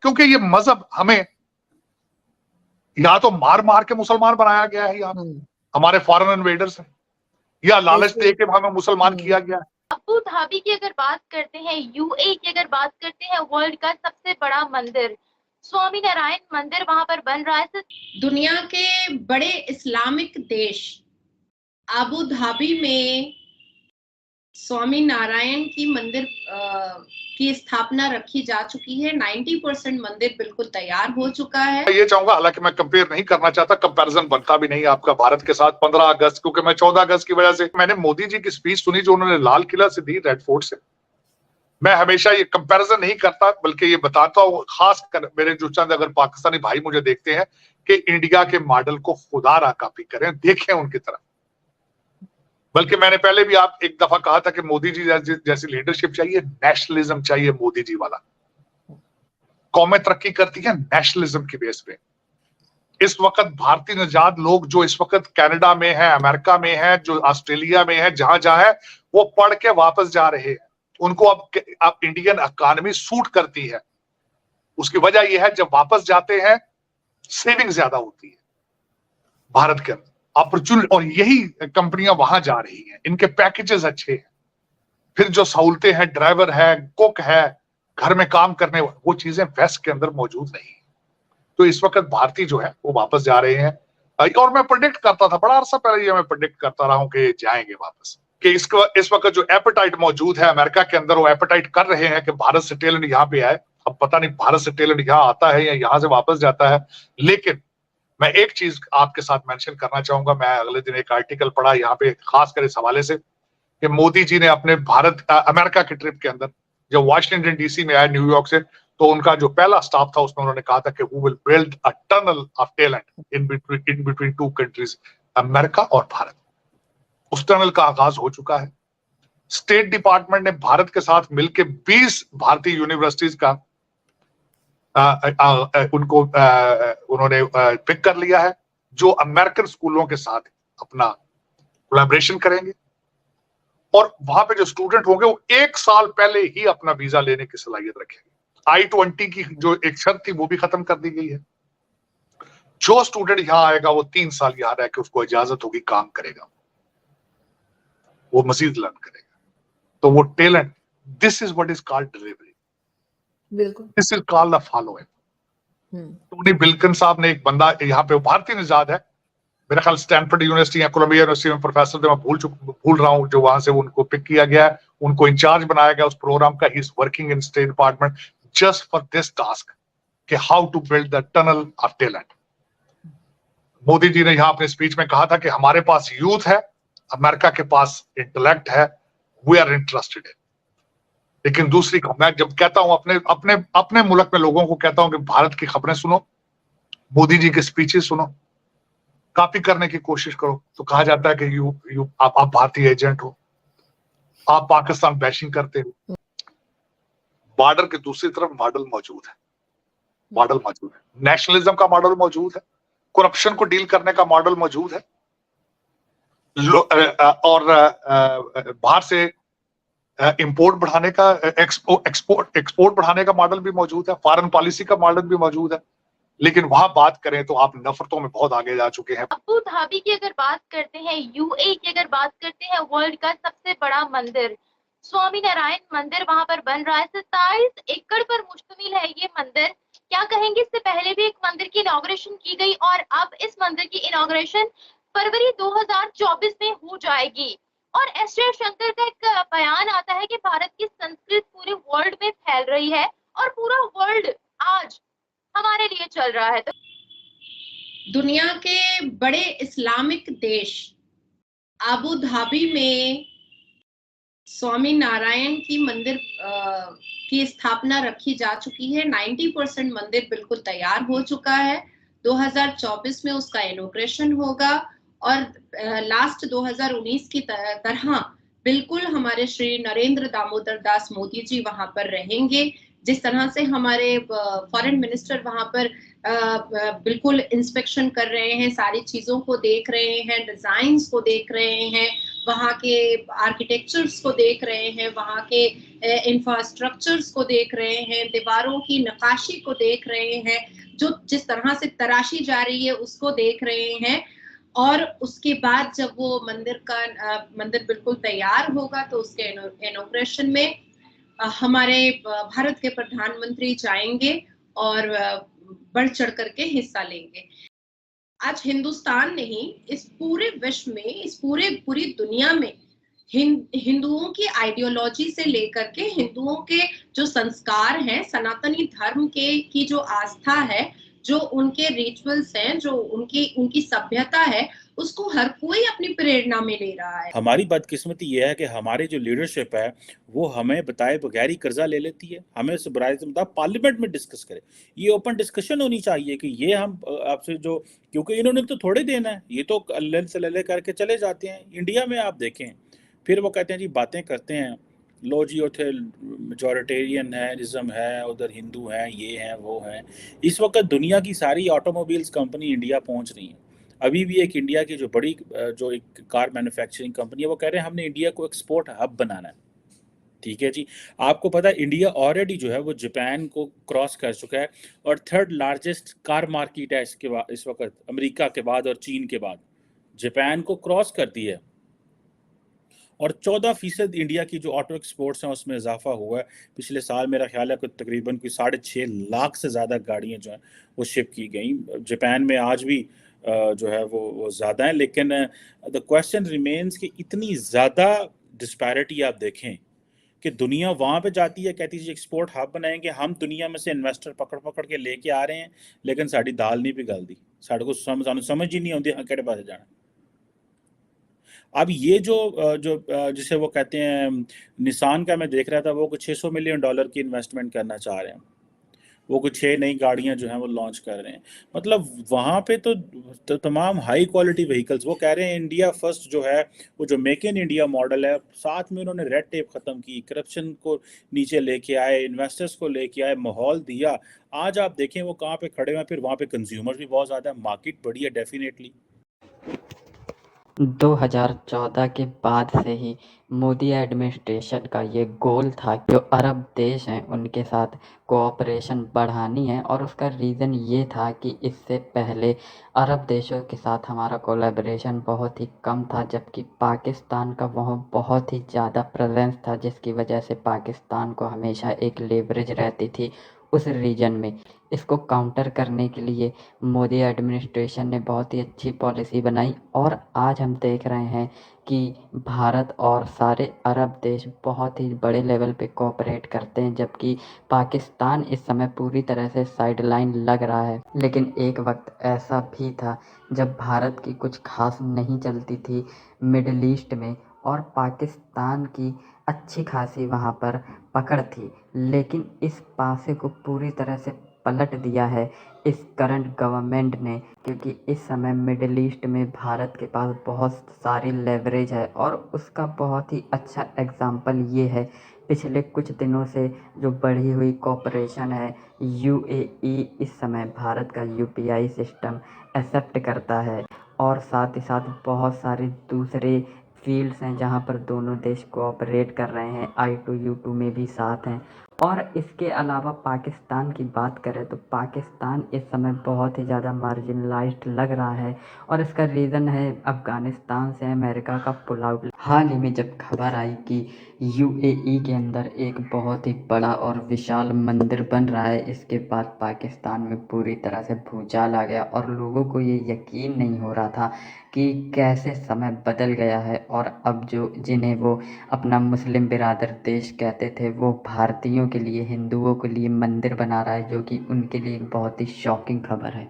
क्योंकि ये मजहब हमें या तो मार मार के मुसलमान बनाया गया है, यहाँ हमारे फॉरेन इन्वेडर्स हैं, या लालच दे के हमें मुसलमान किया गया है। अबू धाबी की अगर बात करते हैं, यूएई की अगर बात करते हैं, वर्ल्ड का सबसे बड़ा मंदिर स्वामी नारायण मंदिर वहां पर बन रहा है। दुनिया के बड़े इस्लामिक देश अबू धाबी में स्वामी नारायण की मंदिर की स्थापना रखी जा चुकी है। 90% मंदिर बिल्कुल तैयार हो चुका है। ये चाहूंगा, हालांकि मैं कंपेयर नहीं करना चाहता, कंपैरिजन बनता भी नहीं आपका भारत के साथ 15 अगस्त, क्योंकि मैं 14 अगस्त की वजह से मैंने मोदी जी की स्पीच सुनी जो उन्होंने लाल किला से दी, रेड फोर्ट से। मैं हमेशा ये कंपैरिजन नहीं करता, बल्कि ये बताता हूँ, खास कर मेरे जो चंद अगर पाकिस्तानी भाई मुझे देखते हैं, कि इंडिया के मॉडल को खुदारा कॉपी करें, देखें उनकी तरफ। बल्कि मैंने पहले भी आप एक दफा कहा था कि मोदी जी जैसी लीडरशिप चाहिए, नेशनलिज्म चाहिए मोदी जी वाला। कौमें तरक्की करती है नेशनलिज्म की बेस पे। इस वक्त भारतीय निजात लोग जो इस वक्त कनाडा में है, अमेरिका में है, जो ऑस्ट्रेलिया में है, जहां जहां है, वो पढ़ के वापस जा रहे हैं। उनको अब इंडियन इकोनॉमी सूट करती है। उसकी वजह यह है, जब वापस जाते हैं सेविंग ज्यादा होती है भारत के अंदर, अपॉर्चुनिटी, और यही कंपनियां वहां जा रही हैं, इनके पैकेजेस अच्छे हैं। फिर जो सहूलतें हैं, ड्राइवर है, कुक है, घर में काम करने, वो चीजें वेस्ट के अंदर मौजूद नहीं है। तो इस वक्त भारतीय जो है वो वापस जा रहे हैं, और मैं प्रेडिक्ट करता था बड़ा अरसा पहले, ये मैं प्रेडिक्ट करता रहा हूं कि जाएंगे वापस। कि इस वक्त जो एपेटाइट मौजूद है अमेरिका के अंदर, वो एपेटाइट कर रहे हैं कि भारत से टैलेंट यहाँ पे आए। अब पता नहीं भारत से टैलेंट यहाँ आता है या यहाँ से वापस जाता है, लेकिन मैं एक चीज आपके साथ मेंशन करना चाहूंगा। मैं अगले दिन एक आर्टिकल पढ़ा यहाँ पे, खासकर इस हवाले से, कि मोदी जी ने अपने अमेरिका के ट्रिप के अंदर जब वाशिंगटन डीसी में आए न्यूयॉर्क से, तो उनका जो पहला स्टॉप था उसमें उन्होंने कहा था कि we will build a tunnel of talent in between two countries, America और भारत। उस टनल का आगाज हो चुका है। स्टेट डिपार्टमेंट ने भारत के साथ मिलकर 20 भारतीय यूनिवर्सिटीज का उन्होंने पिक कर लिया है, जो अमेरिकन स्कूलों के साथ अपना कोलैबोरेशन करेंगे। और वहां पे जो स्टूडेंट होंगे वो 1 साल पहले ही अपना वीजा लेने की सलाहियत रखेंगे। I-20 की जो एक शर्त थी वो भी खत्म कर दी गई है। जो स्टूडेंट यहाँ आएगा वो 3 साल यहाँ रह के उसको इजाजत होगी, काम करेगा, वो मजीद लर्न करेगा। तो वो talent, this is what is called delivery, बिल्कुल, this is called the following. Tony Blinken साहब ने, एक बंदा यहाँ पे भारतीय निजात है, मेरा ख्याल स्टैनफोर्ड यूनिवर्सिटी या कोलंबिया यूनिवर्सिटी में प्रोफेसर थे, मैं भूल रहा हूँ, जो वहां से उनको पिक किया गया है, उनको इंचार्ज बनाया गया उस प्रोग्राम का। He is working in state department just for this task, कि how to build the tunnel of talent. Modi ji ने यहाँ अपने स्पीच में कहा था कि हमारे पास यूथ है, अमेरिका के पास इंटेलेक्ट है, वी आर इंटरेस्टेड इन। लेकिन दूसरी, मैं जब कहता हूं अपने मुल्क में लोगों को कहता हूं कि भारत की खबरें सुनो, मोदी जी के स्पीचेस सुनो, कॉपी करने की कोशिश करो, तो कहा जाता है कि आप भारतीय एजेंट हो, आप पाकिस्तान बैशिंग करते हो। बॉर्डर के दूसरी तरफ मॉडल मौजूद है, नेशनलिज्म का मॉडल मौजूद है, करप्शन को डील करने का मॉडल मौजूद है, और बाहर से इंपोर्ट बढ़ाने का, एक्सपोर्ट बढ़ाने का मॉडल भी मौजूद है, फॉरेन पॉलिसी का मॉडल भी मौजूद है। लेकिन वहां बात करें तो आप नफरतों में बहुत आगे जा चुके हैं। अबू धाबी की अगर बात करते हैं, यूएई की अगर बात करते हैं, वर्ल्ड का सबसे बड़ा मंदिर स्वामी नारायण मंदिर वहां पर बन रहा है। 27 एकड़ पर मुश्तमिल है ये मंदिर। क्या कहेंगे, इससे पहले भी एक मंदिर की इनॉग्रेशन की गई और अब इस मंदिर की इनॉग्रेशन फरवरी 2024 में हो जाएगी। और एस जयशंकर का एक बयान आता है कि भारत की संस्कृति पूरे वर्ल्ड में फैल रही है और पूरा वर्ल्ड आज हमारे लिए चल रहा है। तो दुनिया के बड़े इस्लामिक देश अबू धाबी में स्वामी नारायण की मंदिर की स्थापना रखी जा चुकी है। 90% मंदिर बिल्कुल तैयार हो चुका है। 2024 में उसका इनॉग्रेशन होगा और लास्ट 2019 की तरह बिल्कुल हमारे श्री नरेंद्र दामोदर दास मोदी जी वहां पर रहेंगे। जिस तरह से हमारे फॉरेन मिनिस्टर वहां पर बिल्कुल इंस्पेक्शन कर रहे हैं, सारी चीजों को देख रहे हैं, डिजाइन्स को देख रहे हैं, वहाँ के आर्किटेक्चर्स को देख रहे हैं, वहाँ के इंफ्रास्ट्रक्चर्स को देख रहे हैं, दीवारों की नक्काशी को देख रहे हैं, जो जिस तरह से तराशी जा रही है उसको देख रहे हैं। और उसके बाद जब वो मंदिर बिल्कुल तैयार होगा तो उसके इनॉग्रेशन में हमारे भारत के प्रधानमंत्री जाएंगे और बढ़ चढ़ करके हिस्सा लेंगे। आज हिंदुस्तान नहीं, इस पूरे विश्व में, इस पूरी दुनिया में हिंदुओं की आइडियोलॉजी से लेकर के हिंदुओं के जो संस्कार हैं, सनातनी धर्म की जो आस्था है, जो उनके रिचुअल्स हैं, जो उनकी सभ्यता है, उसको हर कोई अपनी प्रेरणा में ले रहा है। हमारी बदकिस्मती ये है कि हमारी जो लीडरशिप है वो हमें बताए बगैर ही कर्जा ले लेती है। हमें उस बुराई से मतलब पार्लियामेंट में डिस्कस करें, ये ओपन डिस्कशन होनी चाहिए कि ये हम आपसे जो, क्योंकि इन्होंने तो थोड़े देना है, ये तो अल्ले से लल्ले करके चले जाते हैं। इंडिया में आप देखें, फिर वो कहते हैं जी बातें करते हैं, लो जी उथे मेजॉरिटेरियन है, इज्म है, उधर हिंदू हैं, ये हैं वो हैं। इस वक्त दुनिया की सारी ऑटोमोबाइल्स कंपनी इंडिया पहुंच रही हैं। अभी भी एक इंडिया की जो बड़ी जो एक कार मैन्युफैक्चरिंग कंपनी है वो कह रहे हैं हमने इंडिया को एक्सपोर्ट हब बनाना है। ठीक है जी, आपको पता है इंडिया ऑलरेडी जो है वो जापान को क्रॉस कर चुका है और थर्ड लार्जेस्ट कार मार्केट है इसके बाद, इस वक्त अमेरिका के बाद और चीन के बाद जापान को क्रॉस कर दिया है। और 14% इंडिया की जो ऑटो एक्सपोर्ट्स हैं उसमें इजाफा हुआ है। पिछले साल मेरा ख्याल है कि तकरीबन कोई 6.5 लाख से ज़्यादा गाड़ियाँ जो हैं वो शिप की गई। जापान में आज भी जो है वो ज़्यादा है, लेकिन द क्वेश्चन रिमेन्स कि इतनी ज़्यादा डिस्पैरिटी आप देखें कि दुनिया वहाँ पे जाती है, कहती है एक्सपोर्ट हब बनाएंगे, हम दुनिया में से इन्वेस्टर पकड़ पकड़ के लेके आ रहे हैं, लेकिन साड़ी दाल नहीं पिघलती, साढ़े को समझ ही नहीं आती हाँ केड़े पासे जाना। अब ये जो जिसे वो कहते हैं निसान का मैं देख रहा था, वो कुछ $600 मिलियन की इन्वेस्टमेंट करना चाह रहे हैं, वो कुछ 6 नई गाड़ियां जो हैं वो लॉन्च कर रहे हैं। मतलब वहाँ पे तो तमाम हाई क्वालिटी व्हीकल्स, वो कह रहे हैं इंडिया फर्स्ट जो है वो जो मेक इन इंडिया मॉडल है, साथ में उन्होंने रेड टेप ख़त्म की, करप्शन को नीचे लेके आए, इन्वेस्टर्स को लेके आए, माहौल दिया। आज आप देखें वो कहाँ पे खड़े हैं, फिर वहाँ पे कंज्यूमर भी बहुत ज़्यादा है, मार्केट बड़ी है डेफिनेटली। 2014 के बाद से ही मोदी एडमिनिस्ट्रेशन का ये गोल था कि जो अरब देश हैं उनके साथ कोऑपरेशन बढ़ानी है, और उसका रीज़न ये था कि इससे पहले अरब देशों के साथ हमारा कोलैबोरेशन बहुत ही कम था, जबकि पाकिस्तान का वहाँ बहुत ही ज़्यादा प्रेजेंस था, जिसकी वजह से पाकिस्तान को हमेशा एक लेवरेज रहती थी उस रीजन में। इसको काउंटर करने के लिए मोदी एडमिनिस्ट्रेशन ने बहुत ही अच्छी पॉलिसी बनाई, और आज हम देख रहे हैं कि भारत और सारे अरब देश बहुत ही बड़े लेवल पे कोऑपरेट करते हैं, जबकि पाकिस्तान इस समय पूरी तरह से साइडलाइन लग रहा है। लेकिन एक वक्त ऐसा भी था जब भारत की कुछ खास नहीं चलती थी मिडिल ईस्ट में, और पाकिस्तान की अच्छी खासी वहाँ पर पकड़ थी, लेकिन इस पासे को पूरी तरह से पलट दिया है इस करंट गवर्नमेंट ने, क्योंकि इस समय मिडिल ईस्ट में भारत के पास बहुत सारी लेवरेज है। और उसका बहुत ही अच्छा एग्जांपल ये है, पिछले कुछ दिनों से जो बढ़ी हुई कोऑपरेशन है, यूएई इस समय भारत का यूपीआई सिस्टम एक्सेप्ट करता है, और साथ ही साथ बहुत सारे दूसरे फील्ड्स हैं जहां पर दोनों देश कोऑपरेट कर रहे हैं, I2U2 में भी साथ हैं। और इसके अलावा पाकिस्तान की बात करें तो पाकिस्तान इस समय बहुत ही ज़्यादा मार्जिनलाइज्ड लग रहा है, और इसका रीज़न है अफ़गानिस्तान से अमेरिका का पुल आउट। हाल ही में जब खबर आई कि यूएई के अंदर एक बहुत ही बड़ा और विशाल मंदिर बन रहा है, इसके बाद पाकिस्तान में पूरी तरह से भूचाल आ गया, और लोगों को ये यकीन नहीं हो रहा था कि कैसे समय बदल गया है, और अब जो जिन्हें वो अपना मुस्लिम बिरादर देश कहते थे, वो भारतीयों के लिए, हिंदुओं के लिए मंदिर बना रहा है, जो कि उनके लिए एक बहुत ही शॉकिंग खबर है।